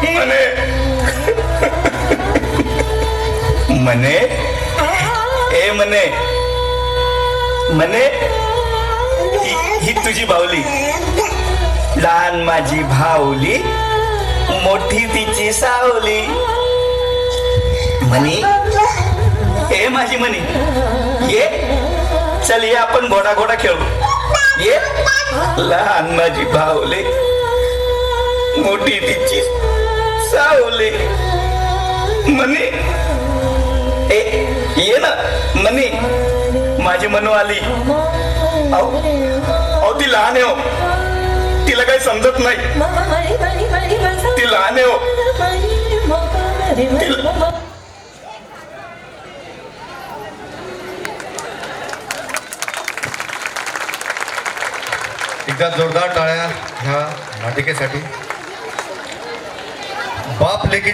म्हणे म्हणे म्हणे ए म्हणे म्हणे ही तुझी बावली, लहान माझी भावली, मोठी तिची सावली. म्हणी ए माझी म्हणी ये, चल ये आपण घोडा घोडा खेळू. ये लहान माझी भावली, मोठी तिची सावली. म्हणे ए ये ना म्हणे माझी मनू आली. अहो ती लहान आहे हो, तिला काही समजत नाही. ती लहान आहे हो. एकदा जोरदार टाळ्या ह्या नाटिकेसाठी. बाप लेकी